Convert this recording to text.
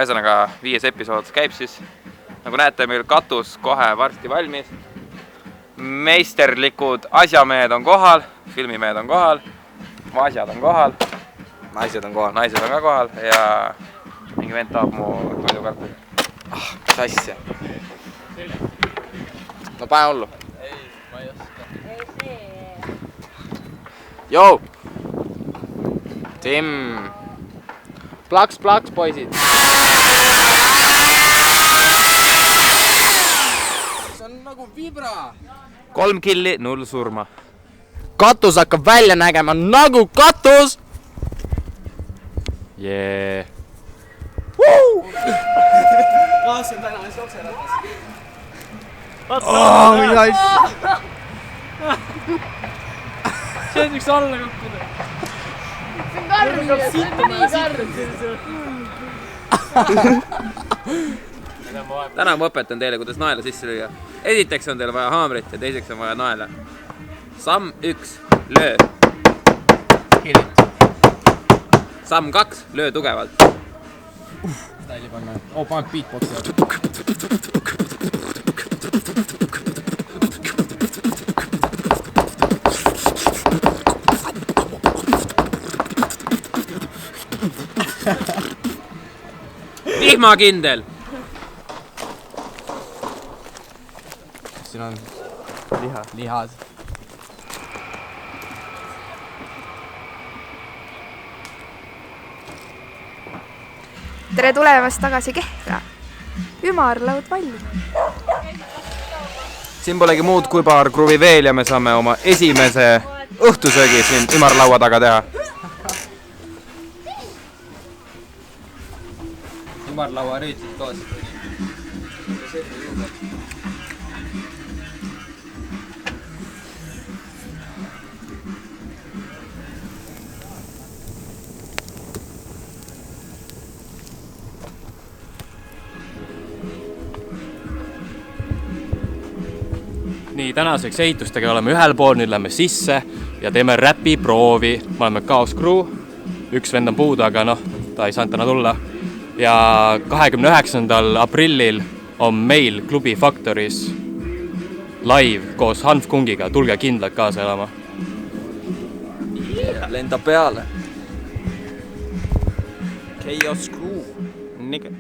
Ühesõnaga 5. episood käib siis. Nagu näete, meil katus kohe varsti valmis. Meisterlikud asjamehed on kohal, filmimehed on kohal, vaasjad on kohal. Naised on kohal. Naised on ka kohal ja mingi vend tahab mu toidukartuli. Mis asja? No pane hullu. Ei, ma ei oska. Jou! Tim! Plaks, poisid! See on nagu vibra! 3 killi, 0 surma. Katus hakkab välja nägema nagu katus! Jee. Kaas on täna sokseratas. Mida asja? See on üks alla kukkuda. See on karm, see on nii karm. Täna ma õpetan teile, kuidas naela sisse lüüa. Esiteks on teil vaja haamrit ja teiseks on vaja naela. Samm 1, löö. Samm 2, löö tugevalt. Styli panna. Oo, paned beatboxi. Vihmakindel! Siin on lihas. Tere tulemast tagasi Kehra. Ümarlaud valmis. Siin polegi muud kui paar kruvi veel ja me saame oma esimese õhtusöögi siin ümarlaua taga teha. Ümarlaua rüütid koos. Nii, tänaseks ehitustega oleme ühel pool, nüüd lähme sisse ja teeme räpiproovi. Me oleme Chaos Crew, üks vend on puudu, aga noh, ta ei saanud täna tulla. Ja 29. aprillil on meil klubi Factoris live koos Hanf Kungiga. Tulge kindlalt kaasa elama. Lenda peale. Chaos Crew. Nigga.